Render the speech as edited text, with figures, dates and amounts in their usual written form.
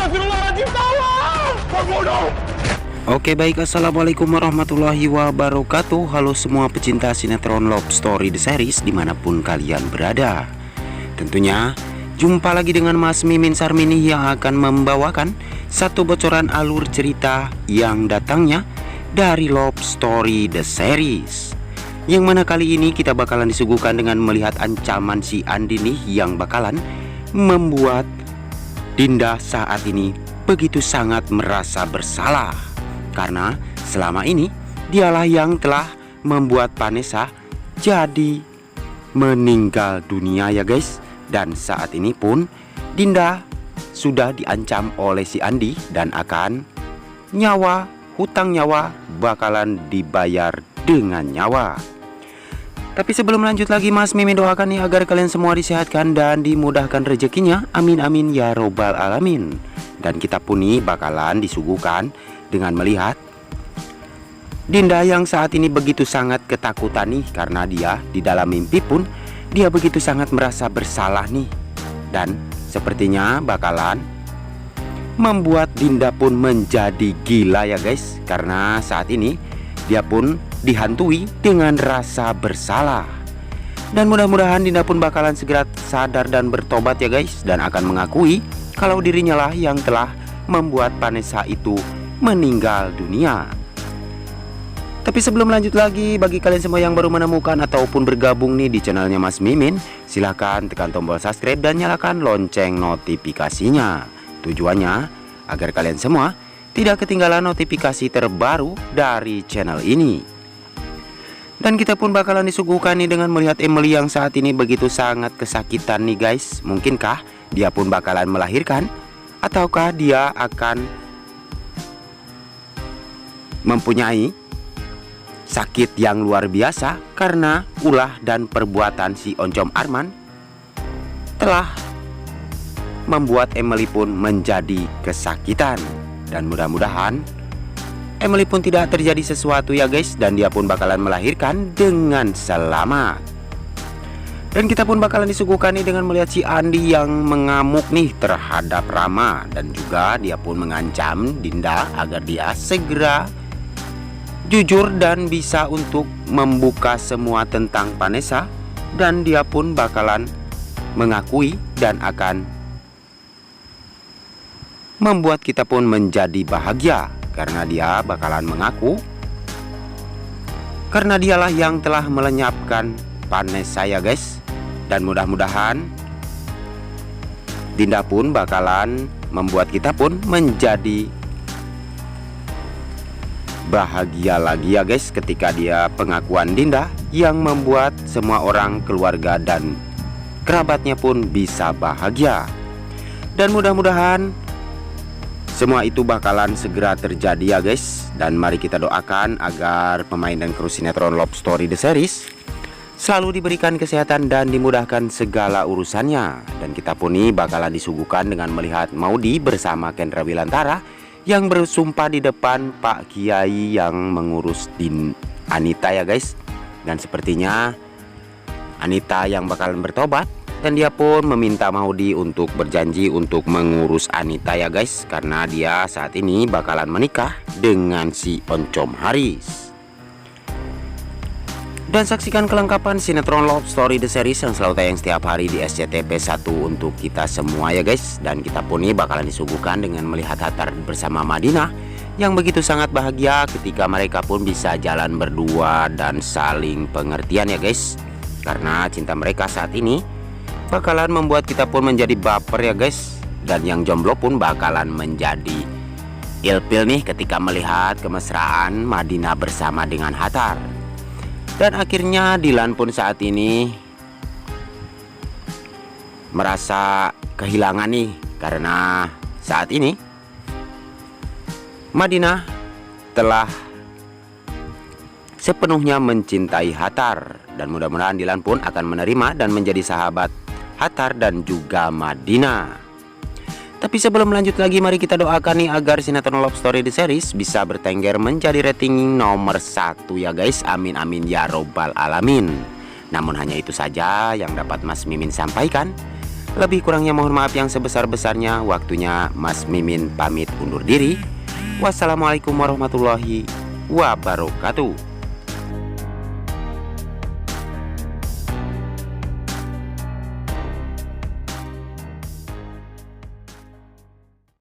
Astagfirullahaladzim, tolong! Pembunuh! Oke baik, assalamualaikum warahmatullahi wabarakatuh. Halo semua pecinta sinetron Love Story The Series dimanapun kalian berada. Tentunya jumpa lagi dengan Mas Mimin Sarmini yang akan membawakan satu bocoran alur cerita yang datangnya dari Love Story The Series, yang mana kali ini kita bakalan disuguhkan dengan melihat ancaman si Andi nih, yang bakalan membuat Dinda saat ini begitu sangat merasa bersalah. Karena selama ini dialah yang telah membuat Vanessa jadi meninggal dunia ya guys. Dan saat ini pun Dinda sudah diancam oleh si Andi dan akan hutang nyawa bakalan dibayar dengan nyawa. Tapi sebelum lanjut lagi, Mas Mimin doakan nih agar kalian semua disehatkan dan dimudahkan rezekinya. Amin amin ya robbal alamin. Dan kita pun nih bakalan disuguhkan dengan melihat Dinda yang saat ini begitu sangat ketakutan nih, karena dia di dalam mimpi pun dia begitu sangat merasa bersalah nih. Dan sepertinya bakalan membuat Dinda pun menjadi gila ya guys. Karena saat ini dia pun dihantui dengan rasa bersalah. Dan mudah-mudahan Dinda pun bakalan segera sadar dan bertobat ya guys, dan akan mengakui kalau dirinya lah yang telah membuat Vanessa itu meninggal dunia. Tapi sebelum lanjut lagi, bagi kalian semua yang baru menemukan ataupun bergabung nih di channelnya Mas Mimin, silahkan tekan tombol subscribe dan nyalakan lonceng notifikasinya. Tujuannya agar kalian semua tidak ketinggalan notifikasi terbaru dari channel ini. Dan kita pun bakalan disuguhkan nih dengan melihat Emily yang saat ini begitu sangat kesakitan nih guys. Mungkinkah dia pun bakalan melahirkan, ataukah dia akan mempunyai sakit yang luar biasa karena ulah dan perbuatan si Oncom Arman telah membuat Emily pun menjadi kesakitan. Dan mudah-mudahan Emily pun tidak terjadi sesuatu ya guys, dan dia pun bakalan melahirkan dengan selamat. Dan kita pun bakalan disuguhkan nih dengan melihat si Andi yang mengamuk nih terhadap Rama, dan juga dia pun mengancam Dinda agar dia segera jujur dan bisa untuk membuka semua tentang Vanessa. Dan dia pun bakalan mengakui dan akan membuat kita pun menjadi bahagia, karena dia bakalan mengaku karena dialah yang telah melenyapkan Vanessa ya guys. Dan mudah-mudahan Dinda pun bakalan membuat kita pun menjadi bahagia lagi ya guys, ketika dia pengakuan Dinda yang membuat semua orang, keluarga dan kerabatnya pun bisa bahagia. Dan mudah-mudahan semua itu bakalan segera terjadi ya guys. Dan mari kita doakan agar pemain dan kru sinetron Love Story The Series selalu diberikan kesehatan dan dimudahkan segala urusannya. Dan kita pun nih bakalan disuguhkan dengan melihat Maudy bersama Kendra Wilantara yang bersumpah di depan Pak Kiai yang mengurus Anita ya guys. Dan sepertinya Anita yang bakalan bertobat, dan dia pun meminta Maudy untuk berjanji untuk mengurus Anita ya guys, karena dia saat ini bakalan menikah dengan si Oncom Haris. Dan saksikan kelengkapan sinetron Love Story The Series yang selalu tayang setiap hari di SCTV 1 untuk kita semua ya guys. Dan kita pun nih bakalan disuguhkan dengan melihat Hatar bersama Madinah yang begitu sangat bahagia ketika mereka pun bisa jalan berdua dan saling pengertian ya guys. Karena cinta mereka saat ini bakalan membuat kita pun menjadi baper ya guys. Dan yang jomblo pun bakalan menjadi ilfil nih ketika melihat kemesraan Madinah bersama dengan Hatar. Dan akhirnya Dilan pun saat ini merasa kehilangan nih, karena saat ini Madinah telah sepenuhnya mencintai Hatar. Dan mudah-mudahan Dilan pun akan menerima dan menjadi sahabat Hatar dan juga Madinah. Tapi sebelum lanjut lagi, mari kita doakan nih agar sinetron Love Story The Series bisa bertengger menjadi rating nomor 1 ya guys. Amin amin ya robbal alamin. Namun hanya itu saja yang dapat Mas Mimin sampaikan. Lebih kurangnya mohon maaf yang sebesar-besarnya. Waktunya Mas Mimin pamit undur diri. Wassalamualaikum warahmatullahi wabarakatuh.